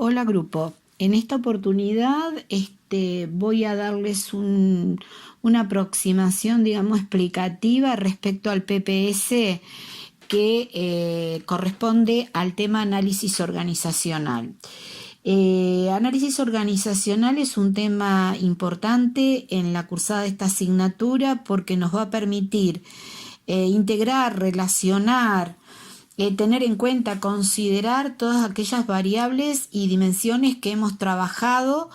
Hola grupo, en esta oportunidad voy a darles una aproximación, digamos, explicativa respecto al PPS que corresponde al tema análisis organizacional. Análisis organizacional es un tema importante en la cursada de esta asignatura porque nos va a permitir integrar, relacionar, tener en cuenta, considerar todas aquellas variables y dimensiones que hemos trabajado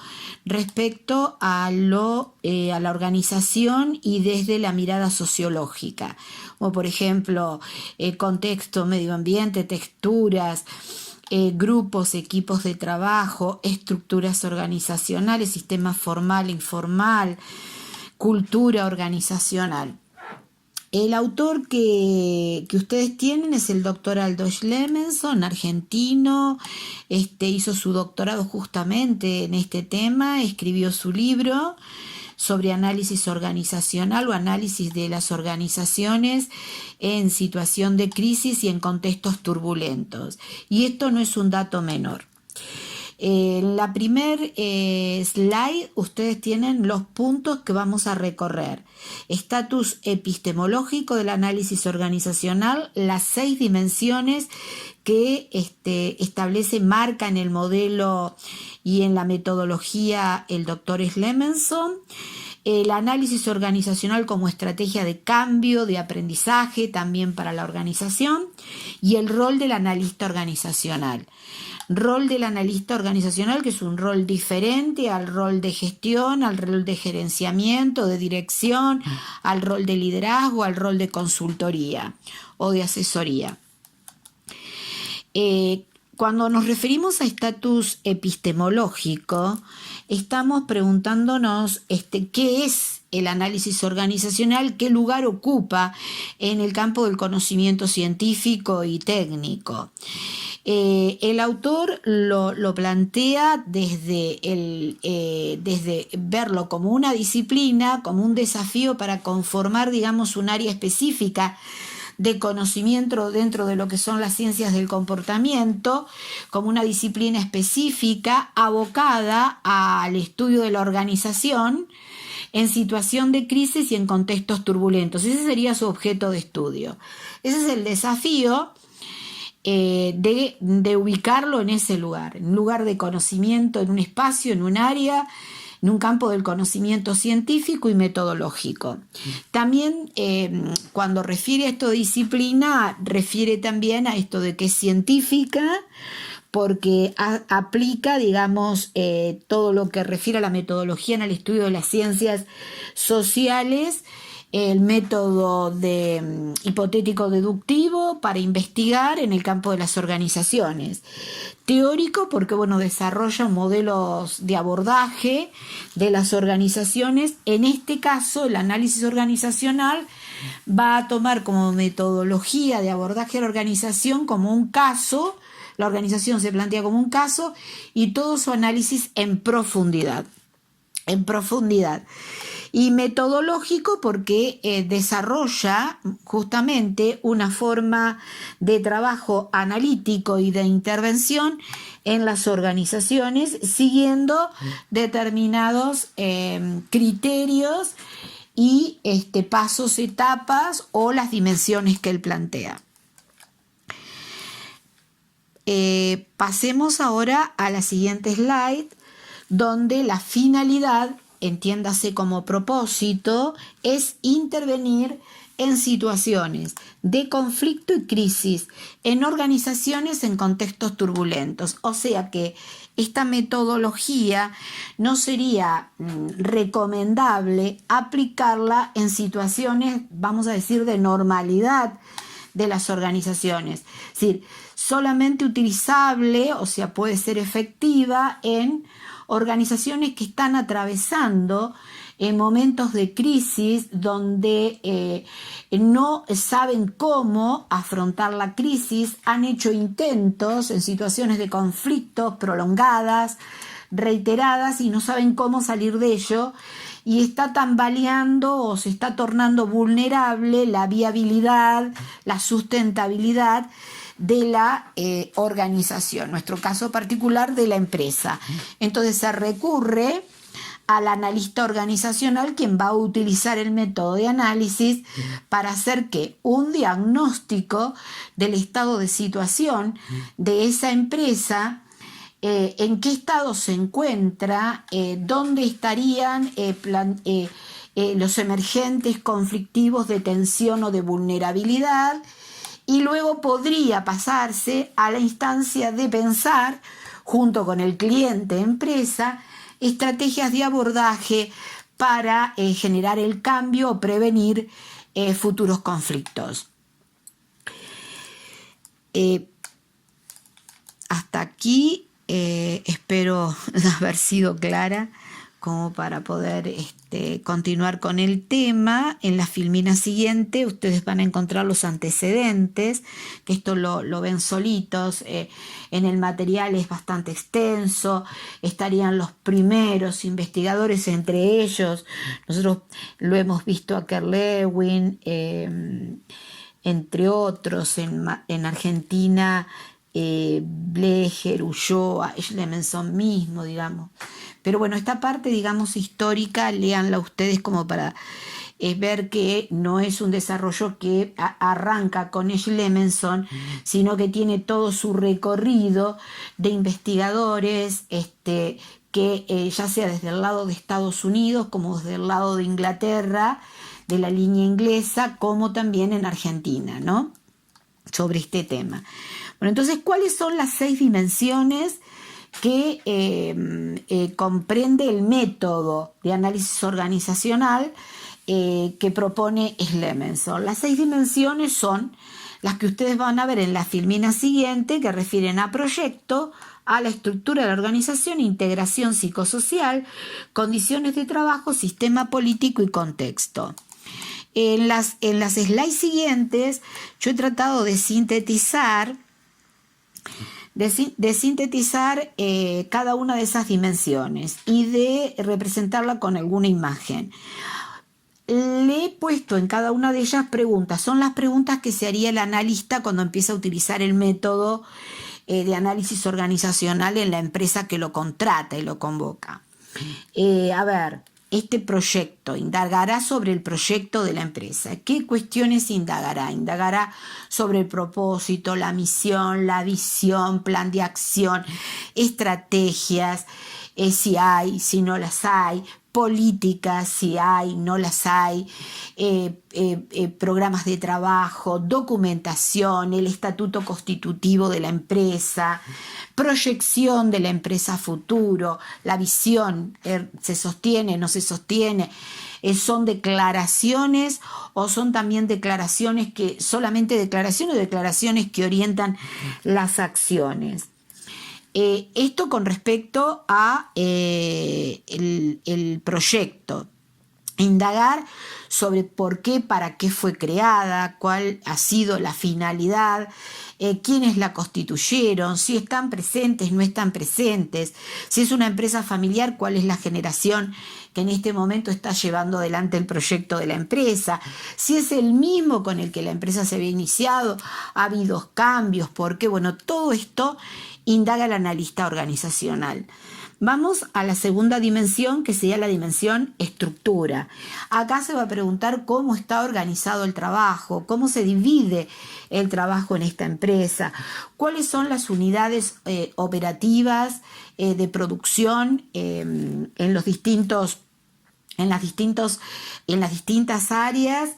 respecto a la organización y desde la mirada sociológica, como por ejemplo contexto, medio ambiente, texturas, grupos, equipos de trabajo, estructuras organizacionales, sistema formal, informal, cultura organizacional. El autor que ustedes tienen es el doctor Aldo Schlemenson, argentino, hizo su doctorado justamente en este tema, escribió su libro sobre análisis organizacional o análisis de las organizaciones en situación de crisis y en contextos turbulentos. Y esto no es un dato menor. En la primer slide ustedes tienen los puntos que vamos a recorrer. Estatus epistemológico del análisis organizacional, las 6 dimensiones que establece, marca en el modelo y en la metodología el doctor Schlemenson. El análisis organizacional como estrategia de cambio, de aprendizaje también para la organización, y el rol del analista organizacional. Rol del analista organizacional, que es un rol diferente al rol de gestión, al rol de gerenciamiento, de dirección, al rol de liderazgo, al rol de consultoría o de asesoría. Cuando nos referimos a estatus epistemológico, estamos preguntándonos qué es el análisis organizacional, qué lugar ocupa en el campo del conocimiento científico y técnico. El autor lo plantea desde verlo como una disciplina, como un desafío para conformar, digamos, un área específica de conocimiento dentro de lo que son las ciencias del comportamiento, como una disciplina específica abocada al estudio de la organización en situación de crisis y en contextos turbulentos. Ese sería su objeto de estudio. Ese es el desafío de ubicarlo en ese lugar, en un lugar de conocimiento, en un espacio, en un área, en un campo del conocimiento científico y metodológico. También cuando refiere a esto de disciplina, refiere también a esto de que es científica, porque aplica, digamos, todo lo que refiere a la metodología en el estudio de las ciencias sociales, el método hipotético deductivo para investigar en el campo de las organizaciones. Teórico porque, desarrolla modelos de abordaje de las organizaciones. En este caso, el análisis organizacional va a tomar como metodología de abordaje a la organización como un caso. La organización se plantea como un caso y todo su análisis en profundidad. Y metodológico porque desarrolla justamente una forma de trabajo analítico y de intervención en las organizaciones siguiendo determinados criterios y pasos, etapas o las dimensiones que él plantea. Pasemos ahora a la siguiente slide, donde la finalidad, entiéndase como propósito, es intervenir en situaciones de conflicto y crisis en organizaciones en contextos turbulentos. O sea que esta metodología no sería recomendable aplicarla en situaciones, vamos a decir, de normalidad de las organizaciones. Es decir, solamente utilizable, o sea, puede ser efectiva en organizaciones que están atravesando momentos de crisis donde no saben cómo afrontar la crisis, han hecho intentos en situaciones de conflictos prolongadas, reiteradas, y no saben cómo salir de ello, y está tambaleando o se está tornando vulnerable la viabilidad, la sustentabilidad de la organización, nuestro caso particular de la empresa. Entonces se recurre al analista organizacional, quien va a utilizar el método de análisis para hacer que un diagnóstico del estado de situación de esa empresa, en qué estado se encuentra, dónde estarían los emergentes conflictivos de tensión o de vulnerabilidad, y luego podría pasarse a la instancia de pensar, junto con el cliente empresa, estrategias de abordaje para generar el cambio o prevenir futuros conflictos. Hasta aquí espero haber sido clara como para poder continuar con el tema. En la filmina siguiente ustedes van a encontrar los antecedentes, que esto lo ven solitos, en el material es bastante extenso, estarían los primeros investigadores, entre ellos, nosotros lo hemos visto a Kerr-Lewin, entre otros, en Argentina, Blecher, Ulloa, Schlemenson mismo, digamos. Pero bueno, esta parte, digamos, histórica, léanla ustedes como para ver que no es un desarrollo que arranca con Schlemenson, sino que tiene todo su recorrido de investigadores que ya sea desde el lado de Estados Unidos como desde el lado de Inglaterra, de la línea inglesa, como también en Argentina, ¿no? Sobre este tema. Bueno, entonces, ¿cuáles son las 6 dimensiones que comprende el método de análisis organizacional que propone Schlemenson? Las 6 dimensiones son las que ustedes van a ver en la filmina siguiente, que refieren a proyecto, a la estructura de la organización, integración psicosocial, condiciones de trabajo, sistema político y contexto. En las slides siguientes yo he tratado de sintetizar cada una de esas dimensiones y de representarla con alguna imagen. Le he puesto en cada una de ellas preguntas. Son las preguntas que se haría el analista cuando empieza a utilizar el método de análisis organizacional en la empresa que lo contrata y lo convoca. A ver, este proyecto indagará sobre el proyecto de la empresa. ¿Qué cuestiones indagará? Indagará sobre el propósito, la misión, la visión, plan de acción, estrategias, si hay, si no las hay, políticas, si hay, no las hay, programas de trabajo, documentación, el estatuto constitutivo de la empresa, proyección de la empresa a futuro, la visión, se sostiene, no se sostiene, son declaraciones o son también declaraciones que, solamente declaraciones o declaraciones que orientan las acciones. Esto con respecto a el proyecto. Indagar sobre por qué, para qué fue creada, cuál ha sido la finalidad, quiénes la constituyeron, si están presentes, no están presentes, si es una empresa familiar, cuál es la generación que en este momento está llevando adelante el proyecto de la empresa, si es el mismo con el que la empresa se había iniciado, ha habido cambios, por qué, bueno, todo esto indaga el analista organizacional. Vamos a la segunda dimensión, que sería la dimensión estructura. Acá se va a preguntar cómo está organizado el trabajo, cómo se divide el trabajo en esta empresa, cuáles son las unidades operativas de producción en las distintas áreas,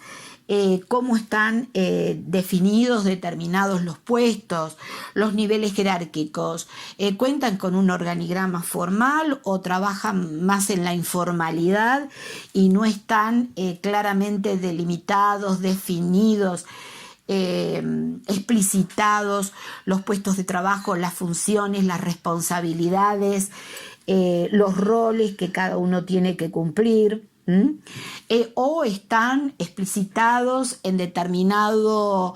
cómo están definidos, determinados los puestos, los niveles jerárquicos, cuentan con un organigrama formal o trabajan más en la informalidad y no están claramente delimitados, definidos, explicitados los puestos de trabajo, las funciones, las responsabilidades, los roles que cada uno tiene que cumplir. O están explicitados en determinado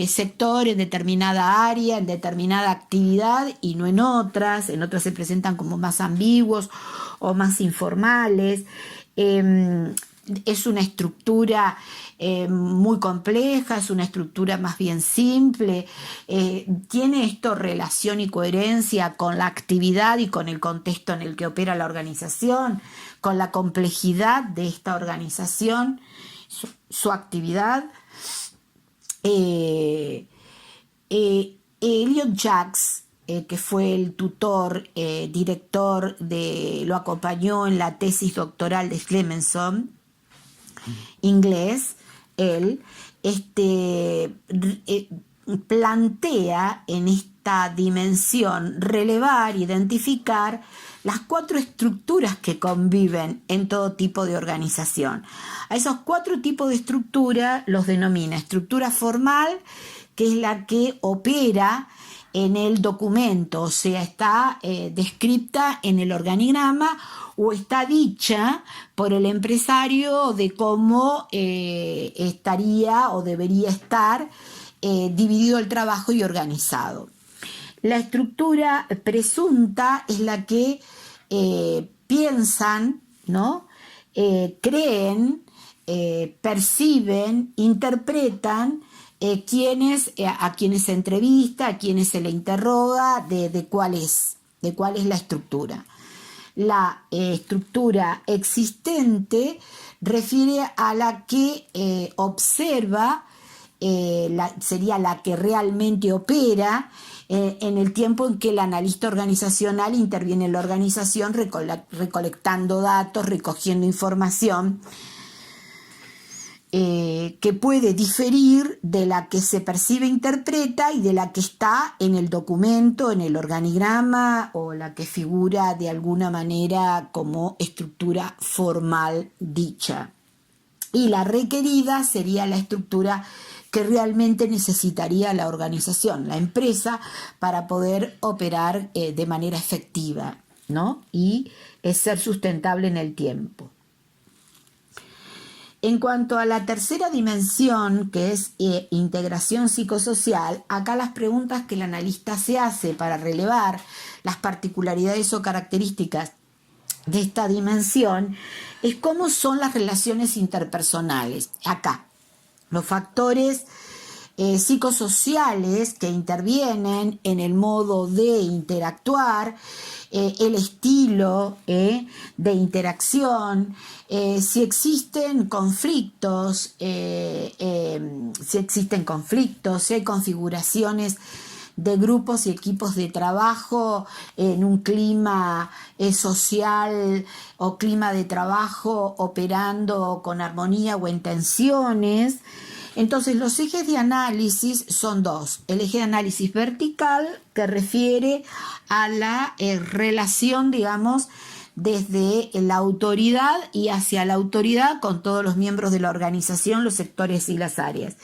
sector, en determinada área, en determinada actividad y no en otras se presentan como más ambiguos o más informales. es una estructura muy compleja, es una estructura más bien simple, tiene esto relación y coherencia con la actividad y con el contexto en el que opera la organización, con la complejidad de esta organización, su actividad. Elliot Jaques, que fue el tutor, director lo acompañó en la tesis doctoral de Clemenson, inglés, él, plantea en esta dimensión relevar, identificar las 4 estructuras que conviven en todo tipo de organización. A esos 4 tipos de estructura los denomina estructura formal, que es la que opera en el documento, o sea, está descrita en el organigrama o está dicha por el empresario de cómo estaría o debería estar dividido el trabajo y organizado. La estructura presunta es la que piensan, ¿no? Creen, perciben, interpretan a quienes se entrevista, a quienes se le interroga de cuál es la estructura. La estructura existente refiere a la que observa, sería la que realmente opera en el tiempo en que el analista organizacional interviene en la organización recolectando datos, recogiendo información, que puede diferir de la que se percibe, interpreta y de la que está en el documento, en el organigrama o la que figura de alguna manera como estructura formal dicha. Y la requerida sería la estructura que realmente necesitaría la organización, la empresa, para poder operar de manera efectiva, ¿no? Y ser sustentable en el tiempo. En cuanto a la tercera dimensión, que es integración psicosocial, acá las preguntas que el analista se hace para relevar las particularidades o características de esta dimensión es cómo son las relaciones interpersonales. Acá, los factores psicosociales que intervienen en el modo de interactuar, el estilo de interacción, si existen conflictos, si hay configuraciones de grupos y equipos de trabajo en un clima social o clima de trabajo operando con armonía o en tensiones. Entonces los ejes de análisis son 2. El eje de análisis vertical, que refiere a la relación, digamos, desde la autoridad y hacia la autoridad con todos los miembros de la organización, los sectores y las áreas.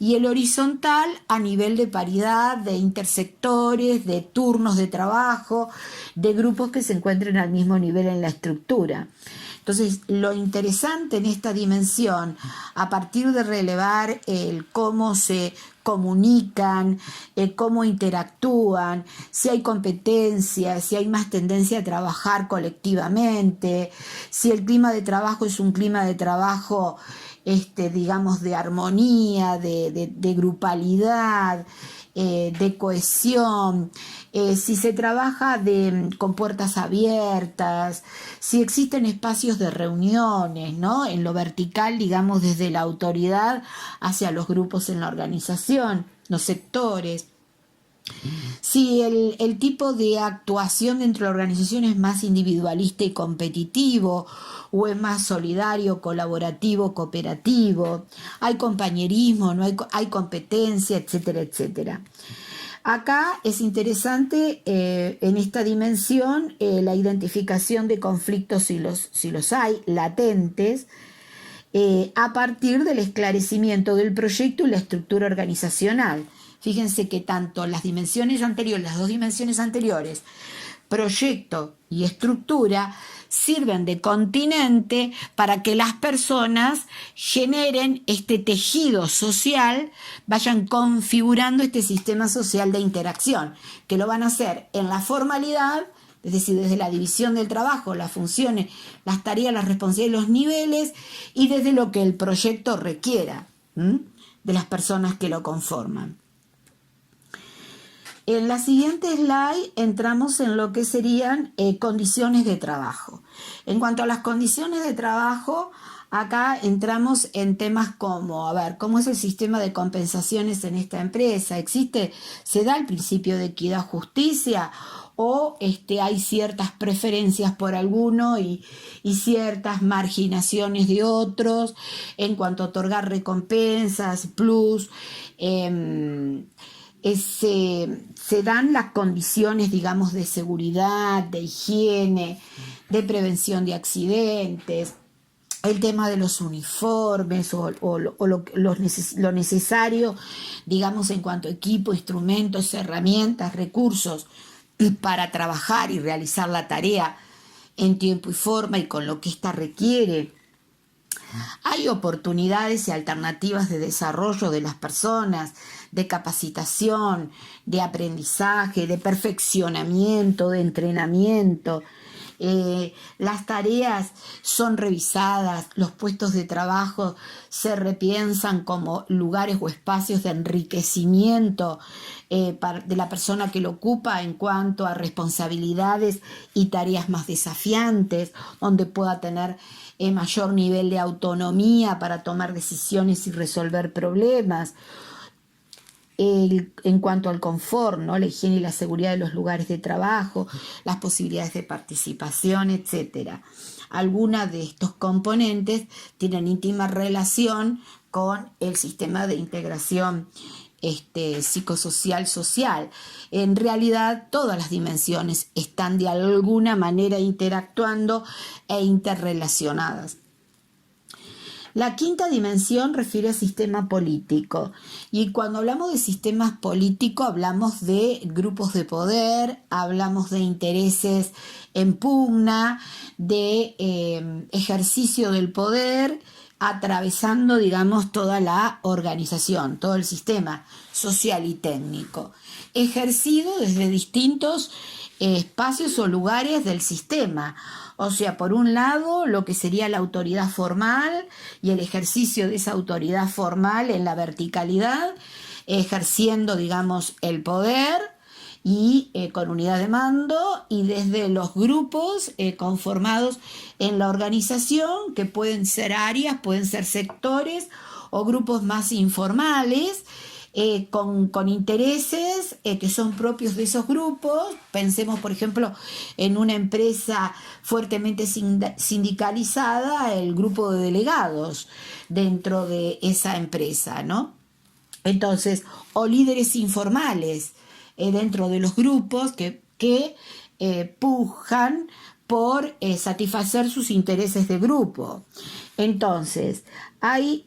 Y el horizontal a nivel de paridad, de intersectores, de turnos de trabajo, de grupos que se encuentren al mismo nivel en la estructura. Entonces, lo interesante en esta dimensión, a partir de relevar el cómo se comunican, cómo interactúan, si hay competencia, si hay más tendencia a trabajar colectivamente, si el clima de trabajo es un clima de trabajo, digamos, de armonía, de grupalidad, de cohesión, si se trabaja con puertas abiertas, si existen espacios de reuniones, ¿no? En lo vertical, digamos, desde la autoridad hacia los grupos en la organización, los sectores. Si el tipo de actuación dentro de la organización es más individualista y competitivo, o es más solidario, colaborativo, cooperativo, hay compañerismo, no hay competencia, etcétera, etcétera. Acá es interesante en esta dimensión la identificación de conflictos, si los hay, latentes, a partir del esclarecimiento del proyecto y la estructura organizacional. Fíjense que tanto las dimensiones anteriores, las 2 dimensiones anteriores, proyecto y estructura, sirven de continente para que las personas generen este tejido social, vayan configurando este sistema social de interacción, que lo van a hacer en la formalidad es decir, desde la división del trabajo, las funciones, las tareas, las responsabilidades, los niveles, y desde lo que el proyecto requiera de las personas que lo conforman. En la siguiente slide entramos en lo que serían condiciones de trabajo. En cuanto a las condiciones de trabajo, acá entramos en temas como, a ver, ¿cómo es el sistema de compensaciones en esta empresa? ¿Se da el principio de equidad, justicia? ¿O hay ciertas preferencias por alguno y ciertas marginaciones de otros en cuanto a otorgar recompensas, plus? Se dan las condiciones, digamos, de seguridad, de higiene, de prevención de accidentes, el tema de los uniformes o lo necesario, digamos, en cuanto a equipo, instrumentos, herramientas, recursos para trabajar y realizar la tarea en tiempo y forma y con lo que ésta requiere. Hay oportunidades y alternativas de desarrollo de las personas, de capacitación, de aprendizaje, de perfeccionamiento, de entrenamiento. Las tareas son revisadas, los puestos de trabajo se repiensan como lugares o espacios de enriquecimiento de la persona que lo ocupa en cuanto a responsabilidades y tareas más desafiantes, donde pueda tener mayor nivel de autonomía para tomar decisiones y resolver problemas. En cuanto al confort, ¿no? La higiene y la seguridad de los lugares de trabajo, las posibilidades de participación, etc. Algunas de estos componentes tienen íntima relación con el sistema de integración psicosocial social. En realidad, todas las dimensiones están de alguna manera interactuando e interrelacionadas. La quinta dimensión refiere al sistema político, y cuando hablamos de sistemas políticos hablamos de grupos de poder, hablamos de intereses en pugna, de ejercicio del poder, atravesando, digamos, toda la organización, todo el sistema social y técnico, ejercido desde distintos espacios o lugares del sistema. O sea, por un lado, lo que sería la autoridad formal y el ejercicio de esa autoridad formal en la verticalidad, ejerciendo, digamos, el poder y con unidad de mando, y desde los grupos conformados en la organización, que pueden ser áreas, pueden ser sectores o grupos más informales, con intereses que son propios de esos grupos. Pensemos, por ejemplo, en una empresa fuertemente sindicalizada, el grupo de delegados dentro de esa empresa, ¿no? Entonces, o líderes informales dentro de los grupos que pujan por satisfacer sus intereses de grupo. Entonces, hay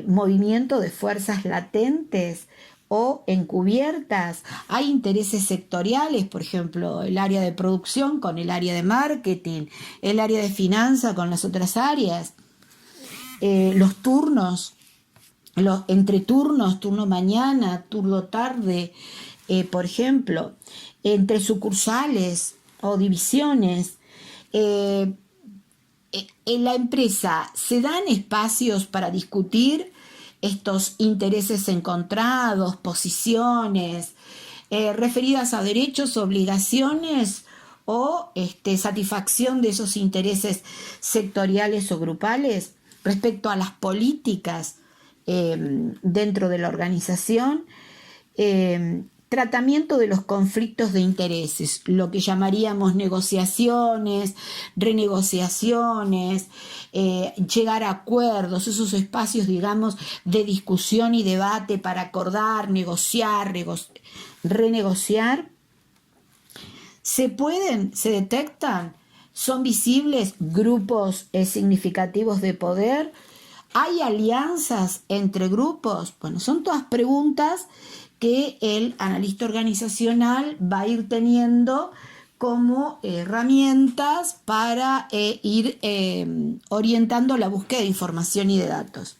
movimiento de fuerzas latentes o encubiertas, hay intereses sectoriales, por ejemplo, el área de producción con el área de marketing, el área de finanzas con las otras áreas, los turnos, entre turnos, turno mañana, turno tarde, por ejemplo, entre sucursales o divisiones. En la empresa se dan espacios para discutir estos intereses encontrados, posiciones referidas a derechos, obligaciones o satisfacción de esos intereses sectoriales o grupales respecto a las políticas dentro de la organización. Tratamiento de los conflictos de intereses, lo que llamaríamos negociaciones, renegociaciones, llegar a acuerdos, esos espacios, digamos, de discusión y debate para acordar, negociar, renegociar. Se detectan, son visibles grupos significativos de poder. ¿Hay alianzas entre grupos? Bueno, son todas preguntas que el analista organizacional va a ir teniendo como herramientas para ir orientando la búsqueda de información y de datos.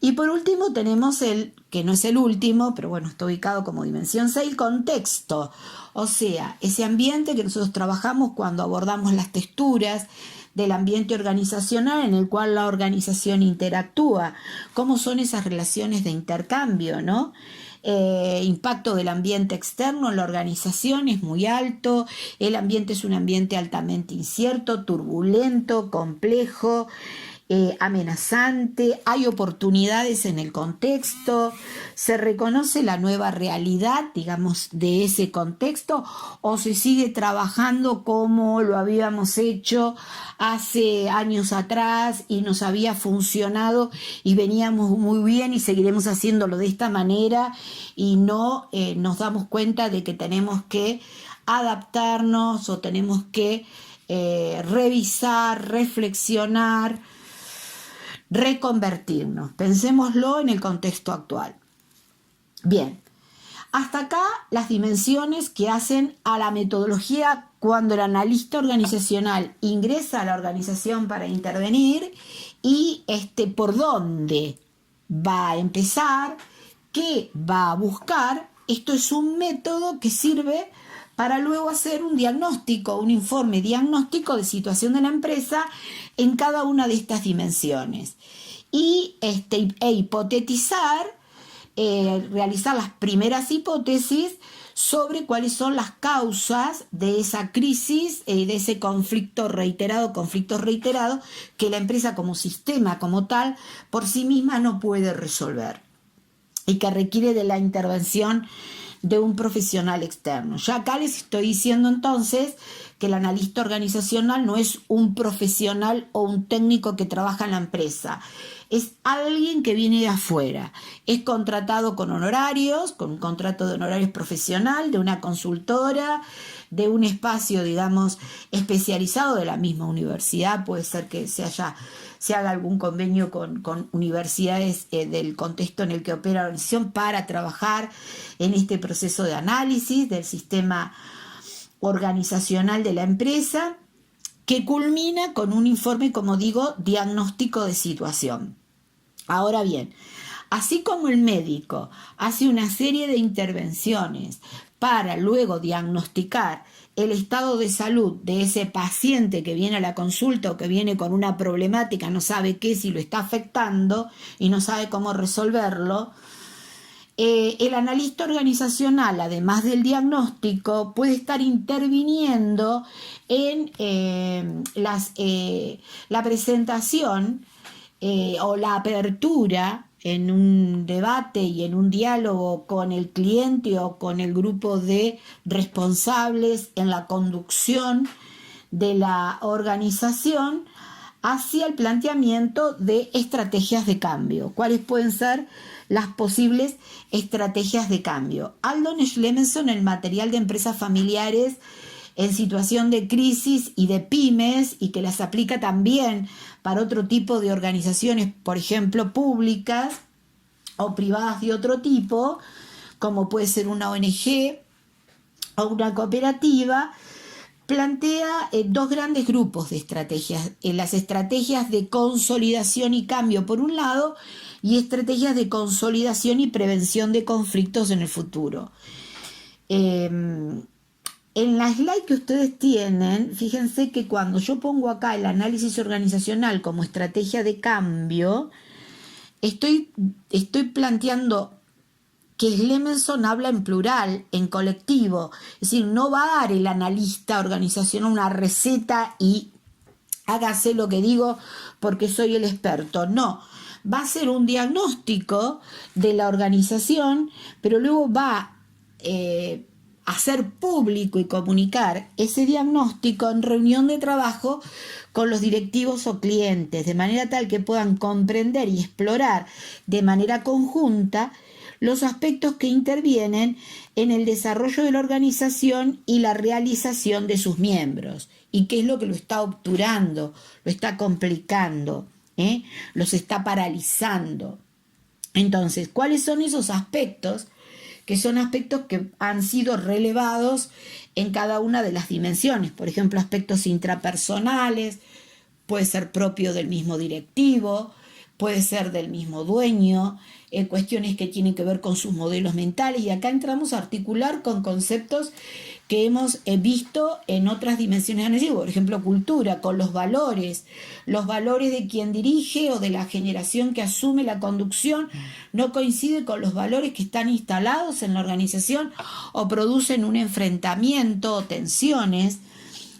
Y por último tenemos el que no es el último, pero bueno, está ubicado como dimensión 6, el contexto. O sea, ese ambiente que nosotros trabajamos cuando abordamos las texturas del ambiente organizacional en el cual la organización interactúa, cómo son esas relaciones de intercambio, ¿no? Impacto del ambiente externo en la organización es muy alto, el ambiente es un ambiente altamente incierto, turbulento, complejo, amenazante, hay oportunidades en el contexto, se reconoce la nueva realidad, digamos, de ese contexto, o se sigue trabajando como lo habíamos hecho hace años atrás y nos había funcionado y veníamos muy bien y seguiremos haciéndolo de esta manera y no nos damos cuenta de que tenemos que adaptarnos o tenemos que revisar, reflexionar, reconvertirnos. Pensémoslo en el contexto actual. Bien, hasta acá las dimensiones que hacen a la metodología cuando el analista organizacional ingresa a la organización para intervenir y por dónde va a empezar, qué va a buscar. Esto es un método que sirve para luego hacer un diagnóstico, un informe diagnóstico de situación de la empresa en cada una de estas dimensiones. Y hipotetizar, realizar las primeras hipótesis sobre cuáles son las causas de esa crisis, de ese conflictos reiterados que la empresa como sistema, como tal, por sí misma no puede resolver y que requiere de la intervención de un profesional externo. Ya acá les estoy diciendo entonces que el analista organizacional no es un profesional o un técnico que trabaja en la empresa, es alguien que viene de afuera, es contratado con honorarios, con un contrato de honorarios profesional, de una consultora, de un espacio, digamos, especializado de la misma universidad, puede ser que se haga algún convenio con universidades del contexto en el que opera la organización para trabajar en este proceso de análisis del sistema organizacional de la empresa, que culmina con un informe, como digo, diagnóstico de situación. Ahora bien, así como el médico hace una serie de intervenciones para luego diagnosticar el estado de salud de ese paciente que viene a la consulta o que viene con una problemática, no sabe qué, si lo está afectando y no sabe cómo resolverlo, el analista organizacional, además del diagnóstico, puede estar interviniendo en la presentación o la apertura en un debate y en un diálogo con el cliente o con el grupo de responsables en la conducción de la organización hacia el planteamiento de estrategias de cambio. ¿Cuáles pueden ser las posibles estrategias de cambio? Aldon Schlemenson, el material de empresas familiares en situación de crisis y de pymes, y que las aplica también para otro tipo de organizaciones, por ejemplo, públicas o privadas de otro tipo, como puede ser una ONG o una cooperativa, plantea dos grandes grupos de estrategias, las estrategias de consolidación y cambio por un lado, y estrategias de consolidación y prevención de conflictos en el futuro. En la slide que ustedes tienen, fíjense que cuando yo pongo acá el análisis organizacional como estrategia de cambio, estoy planteando que Schlemenson habla en plural, en colectivo, es decir, no va a dar el analista organizacional una receta y hágase lo que digo porque soy el experto, no, va a ser un diagnóstico de la organización, pero luego va a hacer público y comunicar ese diagnóstico en reunión de trabajo con los directivos o clientes, de manera tal que puedan comprender y explorar de manera conjunta los aspectos que intervienen en el desarrollo de la organización y la realización de sus miembros, y qué es lo que lo está obturando, lo está complicando, los está paralizando. Entonces, ¿cuáles son esos aspectos? Que son aspectos que han sido relevados en cada una de las dimensiones. Por ejemplo, aspectos intrapersonales, puede ser propio del mismo directivo, puede ser del mismo dueño, cuestiones que tienen que ver con sus modelos mentales, y acá entramos a articular con conceptos que hemos visto en otras dimensiones analíticas, por ejemplo, cultura, con los valores de quien dirige o de la generación que asume la conducción, no coincide con los valores que están instalados en la organización o producen un enfrentamiento o tensiones.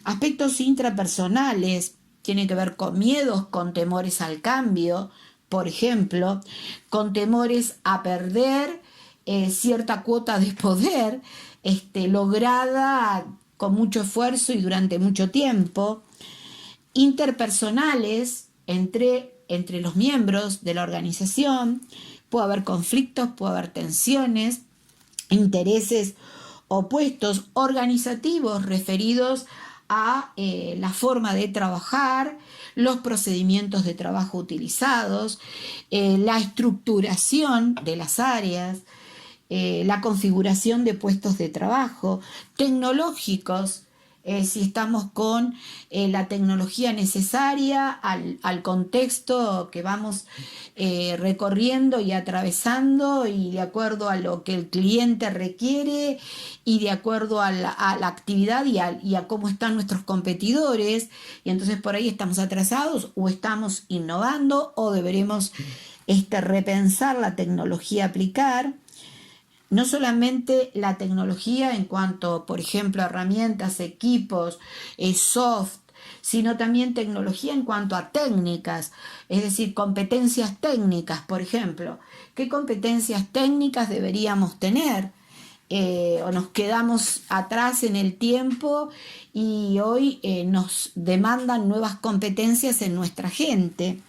Aspectos intrapersonales tienen que ver con miedos, con temores al cambio, por ejemplo, con temores a perder cierta cuota de poder lograda con mucho esfuerzo y durante mucho tiempo. Interpersonales entre los miembros de la organización, puede haber conflictos, puede haber tensiones, intereses opuestos, organizativos referidos a la forma de trabajar, los procedimientos de trabajo utilizados, la estructuración de las áreas, la configuración de puestos de trabajo, tecnológicos, si estamos con la tecnología necesaria al contexto que vamos recorriendo y atravesando, y de acuerdo a lo que el cliente requiere y de acuerdo a la actividad y a cómo están nuestros competidores, y entonces por ahí estamos atrasados o estamos innovando o deberemos repensar la tecnología a aplicar. No solamente la tecnología en cuanto, por ejemplo, a herramientas, equipos, soft, sino también tecnología en cuanto a técnicas, es decir, competencias técnicas, por ejemplo. ¿Qué competencias técnicas deberíamos tener? O nos quedamos atrás en el tiempo y hoy nos demandan nuevas competencias en nuestra gente.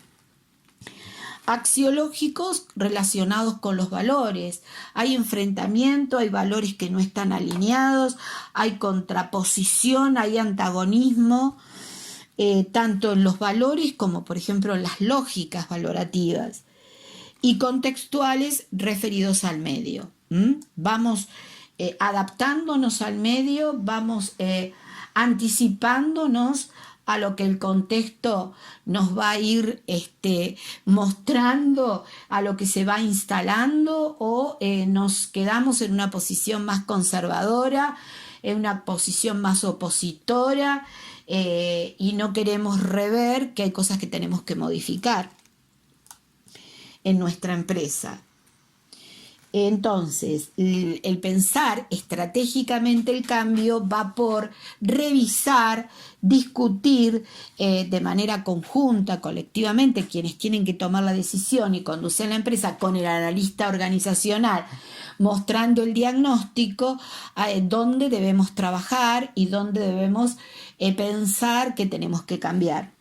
Axiológicos relacionados con los valores. Hay enfrentamiento, hay valores que no están alineados, hay contraposición, hay antagonismo, tanto en los valores como, por ejemplo, en las lógicas valorativas. Y contextuales referidos al medio. Vamos adaptándonos al medio, vamos anticipándonos a lo que el contexto nos va a ir mostrando, a lo que se va instalando, o nos quedamos en una posición más conservadora, en una posición más opositora, y no queremos rever que hay cosas que tenemos que modificar en nuestra empresa. Entonces, el pensar estratégicamente el cambio va por revisar, discutir de manera conjunta, colectivamente, quienes tienen que tomar la decisión y conducir la empresa con el analista organizacional, mostrando el diagnóstico, dónde debemos trabajar y dónde debemos pensar que tenemos que cambiar.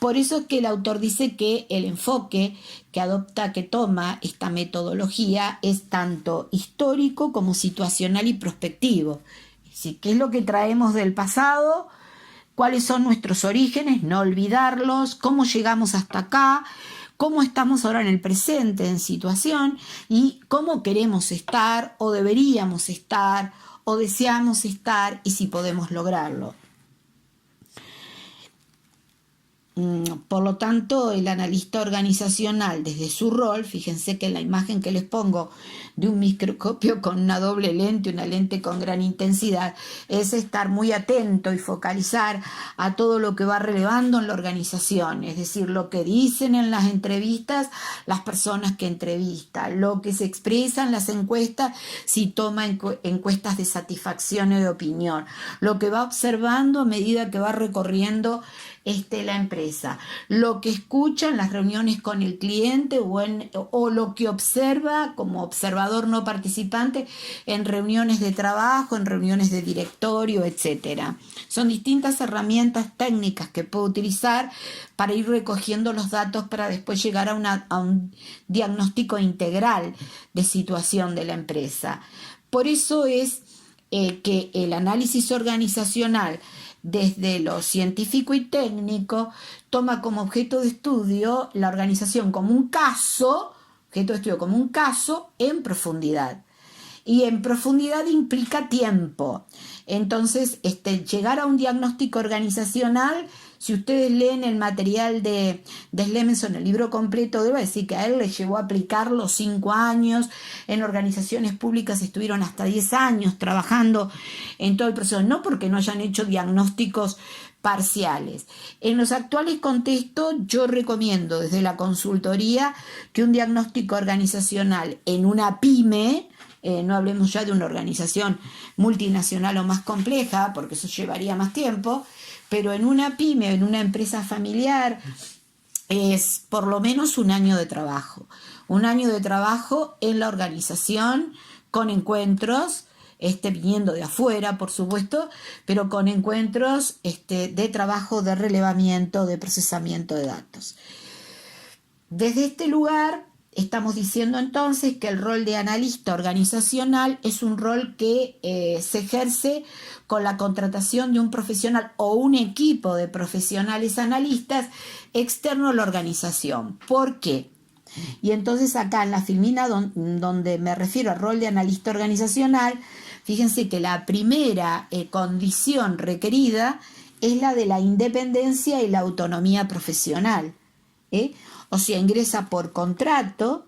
Por eso es que el autor dice que el enfoque que toma esta metodología es tanto histórico como situacional y prospectivo. Es decir, qué es lo que traemos del pasado, cuáles son nuestros orígenes, no olvidarlos, cómo llegamos hasta acá, cómo estamos ahora en el presente en situación y cómo queremos estar o deberíamos estar o deseamos estar y si podemos lograrlo. Por lo tanto, el analista organizacional, desde su rol, fíjense que en la imagen que les pongo de un microscopio con una doble lente, una lente con gran intensidad, es estar muy atento y focalizar a todo lo que va relevando en la organización, es decir, lo que dicen en las entrevistas las personas que entrevistan, lo que se expresa en las encuestas, si toma encuestas de satisfacción o de opinión, lo que va observando a medida que va recorriendo la empresa, lo que escucha en las reuniones con el cliente o lo que observa como observador no participante en reuniones de trabajo, en reuniones de directorio, etc. Son distintas herramientas técnicas que puedo utilizar para ir recogiendo los datos para después llegar a un diagnóstico integral de situación de la empresa. Por eso es que el análisis organizacional desde lo científico y técnico toma como objeto de estudio la organización como un caso, en profundidad. Y en profundidad implica tiempo. Entonces, llegar a un diagnóstico organizacional Si ustedes leen el material de Slemenson, el libro completo, debo decir que a él le llevó a aplicarlo 5 años, en organizaciones públicas estuvieron hasta 10 años trabajando en todo el proceso, no porque no hayan hecho diagnósticos parciales. En los actuales contextos yo recomiendo desde la consultoría que un diagnóstico organizacional en una pyme, no hablemos ya de una organización multinacional o más compleja, porque eso llevaría más tiempo, pero en una pyme, en una empresa familiar, es por lo menos un año de trabajo. Un año de trabajo en la organización, con encuentros, viniendo de afuera, por supuesto, pero con encuentros de trabajo, de relevamiento, de procesamiento de datos. Desde este lugar estamos diciendo entonces que el rol de analista organizacional es un rol que se ejerce con la contratación de un profesional o un equipo de profesionales analistas externo a la organización. ¿Por qué? Y entonces acá en la filmina donde me refiero al rol de analista organizacional, fíjense que la primera condición requerida es la de la independencia y la autonomía profesional. O sea, ingresa por contrato,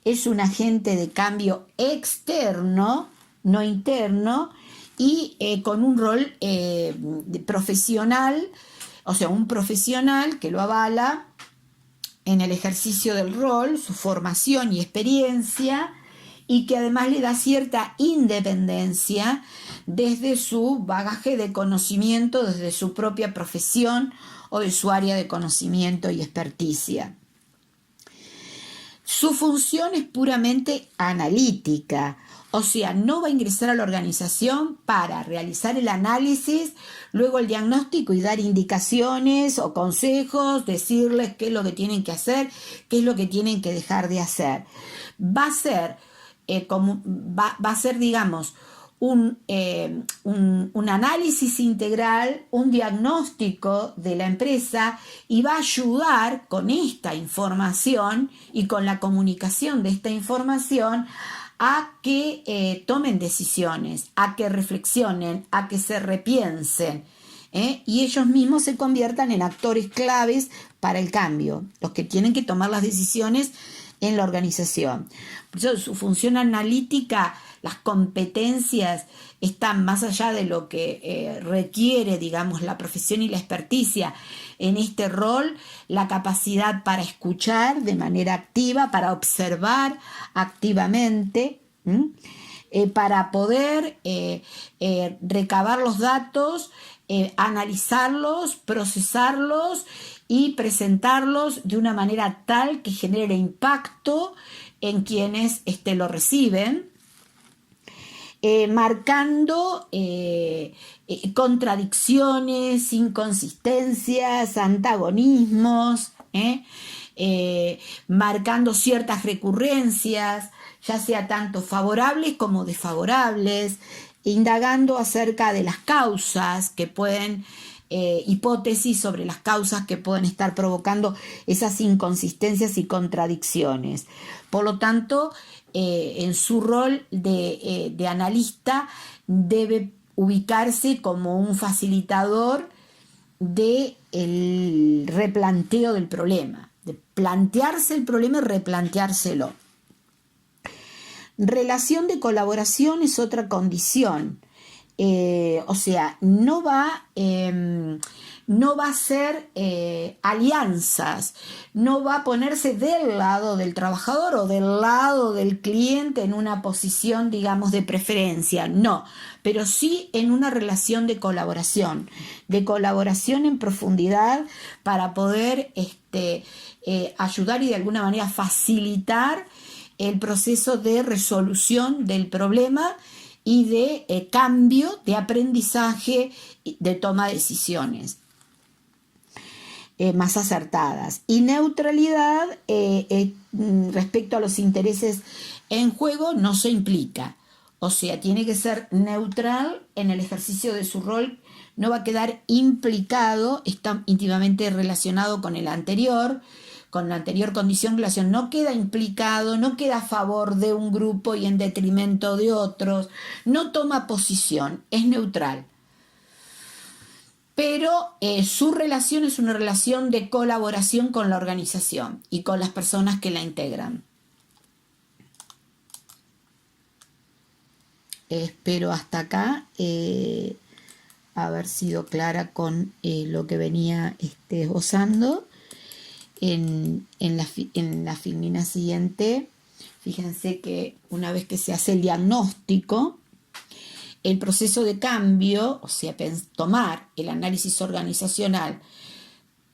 es un agente de cambio externo, no interno, y con un rol profesional, o sea, un profesional que lo avala en el ejercicio del rol, su formación y experiencia, y que además le da cierta independencia desde su bagaje de conocimiento, desde su propia profesión o de su área de conocimiento y experticia. Su función es puramente analítica, o sea, no va a ingresar a la organización para realizar el análisis, luego el diagnóstico y dar indicaciones o consejos, decirles qué es lo que tienen que hacer, qué es lo que tienen que dejar de hacer. Va a ser, digamos, un análisis integral, un diagnóstico de la empresa, y va a ayudar con esta información y con la comunicación de esta información a que tomen decisiones, a que reflexionen, a que se repiensen, y ellos mismos se conviertan en actores claves para el cambio, los que tienen que tomar las decisiones en la organización. Por eso su función analítica, las competencias están más allá de lo que requiere, digamos, la profesión y la experticia en este rol, la capacidad para escuchar de manera activa, para observar activamente, para poder recabar los datos, analizarlos, procesarlos y presentarlos de una manera tal que genere impacto en quienes lo reciben, marcando contradicciones, inconsistencias, antagonismos, marcando ciertas recurrencias, ya sea tanto favorables como desfavorables, indagando acerca de las causas que pueden, hipótesis sobre las causas que pueden estar provocando esas inconsistencias y contradicciones. Por lo tanto, en su rol de analista debe ubicarse como un facilitador del replanteo del problema, de plantearse el problema y replanteárselo. Relación de colaboración es otra condición. O sea, no va a hacer alianzas, no va a ponerse del lado del trabajador o del lado del cliente en una posición, digamos, de preferencia, no, pero sí en una relación de colaboración en profundidad para poder ayudar y de alguna manera facilitar el proceso de resolución del problema y de cambio, de aprendizaje, de toma de decisiones más acertadas. Y neutralidad respecto a los intereses en juego no se implica. O sea, tiene que ser neutral en el ejercicio de su rol, no va a quedar implicado, está íntimamente relacionado con la anterior condición, relación, no queda implicado, no queda a favor de un grupo y en detrimento de otros, no toma posición, es neutral. pero su relación es una relación de colaboración con la organización y con las personas que la integran. Espero hasta acá haber sido clara con lo que venía esbozando. En la filmina siguiente, fíjense que una vez que se hace el diagnóstico, el proceso de cambio, o sea, tomar el análisis organizacional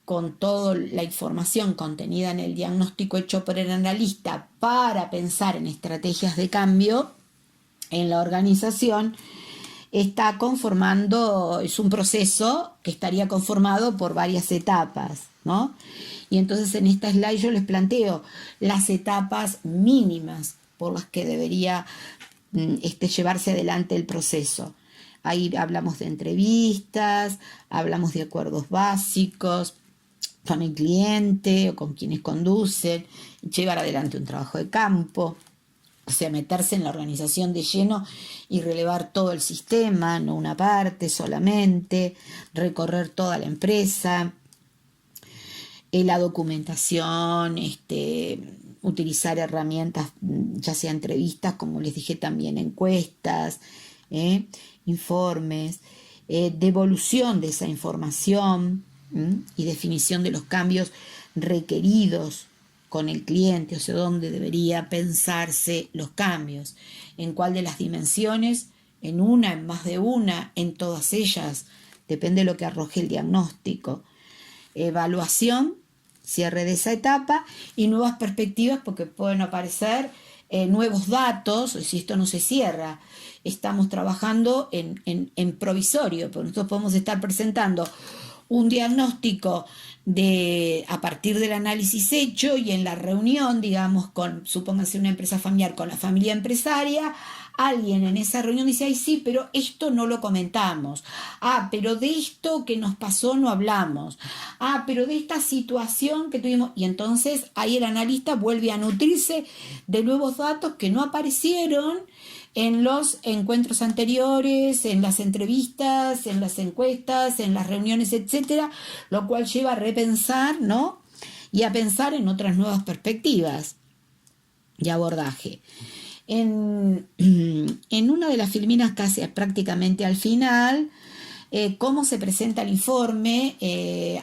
con toda la información contenida en el diagnóstico hecho por el analista para pensar en estrategias de cambio en la organización, está conformando, es un proceso que estaría conformado por varias etapas, ¿no? Y entonces en esta slide yo les planteo las etapas mínimas por las que debería llevarse adelante el proceso. Ahí hablamos de entrevistas, hablamos de acuerdos básicos con el cliente o con quienes conducen, llevar adelante un trabajo de campo, o sea, meterse en la organización de lleno y relevar todo el sistema, no una parte solamente, recorrer toda la empresa, la documentación, utilizar herramientas, ya sea entrevistas, como les dije también, encuestas, informes, devolución de esa información y definición de los cambios requeridos con el cliente, o sea, dónde debería pensarse los cambios, en cuál de las dimensiones, en una, en más de una, en todas ellas, depende de lo que arroje el diagnóstico. Evaluación, cierre de esa etapa y nuevas perspectivas, porque pueden aparecer nuevos datos, si esto no se cierra. Estamos trabajando en provisorio, porque nosotros podemos estar presentando un diagnóstico a partir del análisis hecho, y en la reunión, digamos, supónganse una empresa familiar con la familia empresaria, alguien en esa reunión dice, ay sí, pero esto no lo comentamos, pero de esto que nos pasó no hablamos, pero de esta situación que tuvimos, y entonces ahí el analista vuelve a nutrirse de nuevos datos que no aparecieron en los encuentros anteriores, en las entrevistas, en las encuestas, en las reuniones, etcétera, lo cual lleva a repensar, ¿no? Y a pensar en otras nuevas perspectivas de abordaje. En una de las filminas, casi prácticamente al final, cómo se presenta el informe,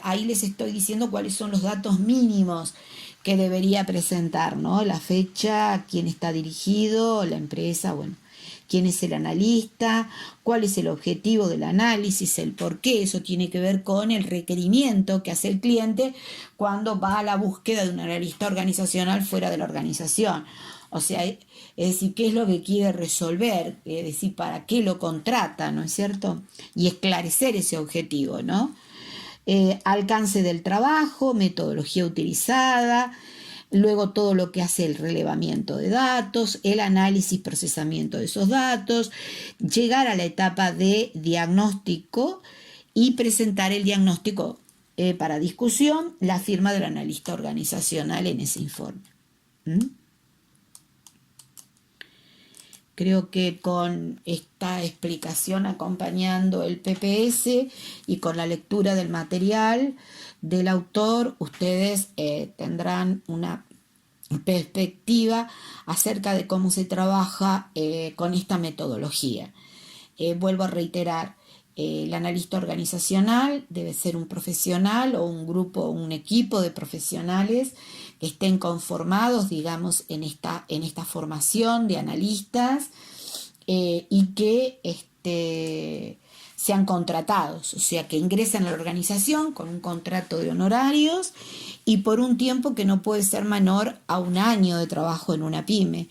ahí les estoy diciendo cuáles son los datos mínimos que debería presentar, ¿no? La fecha, a quién está dirigido, la empresa, bueno, quién es el analista, cuál es el objetivo del análisis, el por qué. Eso tiene que ver con el requerimiento que hace el cliente cuando va a la búsqueda de un analista organizacional fuera de la organización. O sea, es decir, qué es lo que quiere resolver, es decir, para qué lo contrata, ¿no es cierto? Y esclarecer ese objetivo, ¿no? Alcance del trabajo, metodología utilizada, luego todo lo que hace el relevamiento de datos, el análisis y procesamiento de esos datos, llegar a la etapa de diagnóstico y presentar el diagnóstico para discusión, la firma del analista organizacional en ese informe. Creo que con esta explicación acompañando el PPS y con la lectura del material del autor, ustedes tendrán una perspectiva acerca de cómo se trabaja con esta metodología. Vuelvo a reiterar, el analista organizacional debe ser un profesional o un grupo, un equipo de profesionales que estén conformados, digamos, en esta formación de analistas y que sean contratados, o sea, que ingresen a la organización con un contrato de honorarios y por un tiempo que no puede ser menor a 1 año de trabajo en una pyme.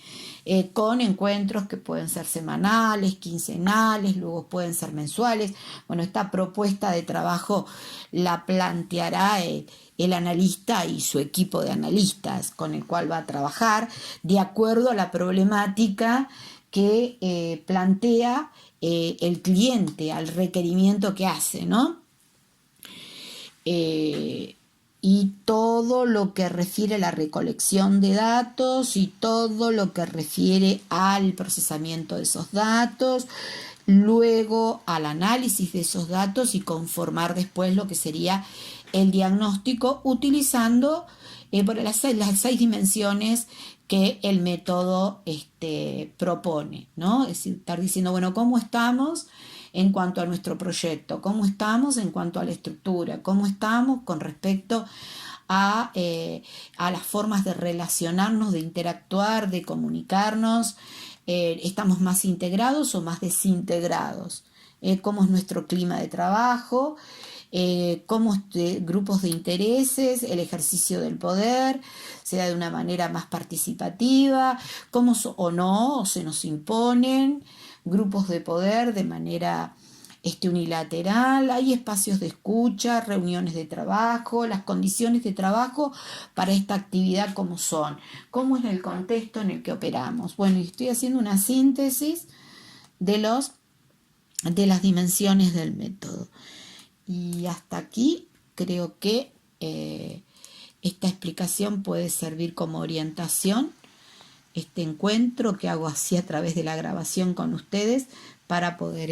Con encuentros que pueden ser semanales, quincenales, luego pueden ser mensuales. Bueno, esta propuesta de trabajo la planteará el analista y su equipo de analistas con el cual va a trabajar de acuerdo a la problemática que plantea el cliente, al requerimiento que hace, ¿no? Y todo lo que refiere a la recolección de datos y todo lo que refiere al procesamiento de esos datos, luego al análisis de esos datos y conformar después lo que sería el diagnóstico utilizando por las 6 dimensiones que el método propone, ¿no? Es decir, estar diciendo, bueno, ¿cómo estamos en cuanto a nuestro proyecto? ¿Cómo estamos en cuanto a la estructura? ¿Cómo estamos con respecto a las formas de relacionarnos, de interactuar, de comunicarnos? ¿Estamos más integrados o más desintegrados? ¿Cómo es nuestro clima de trabajo? Cómo grupos de intereses, el ejercicio del poder, se da de una manera más participativa, cómo o no o se nos imponen grupos de poder de manera unilateral, hay espacios de escucha, reuniones de trabajo, las condiciones de trabajo para esta actividad como son, cómo es el contexto en el que operamos. Bueno, y estoy haciendo una síntesis de las dimensiones del método. Y hasta aquí creo que esta explicación puede servir como orientación, este encuentro que hago así a través de la grabación con ustedes para poder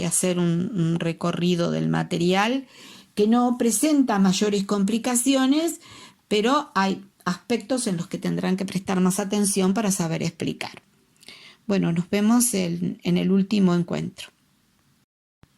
hacer un recorrido del material que no presenta mayores complicaciones, pero hay aspectos en los que tendrán que prestar más atención para saber explicar. Bueno, nos vemos en el último encuentro.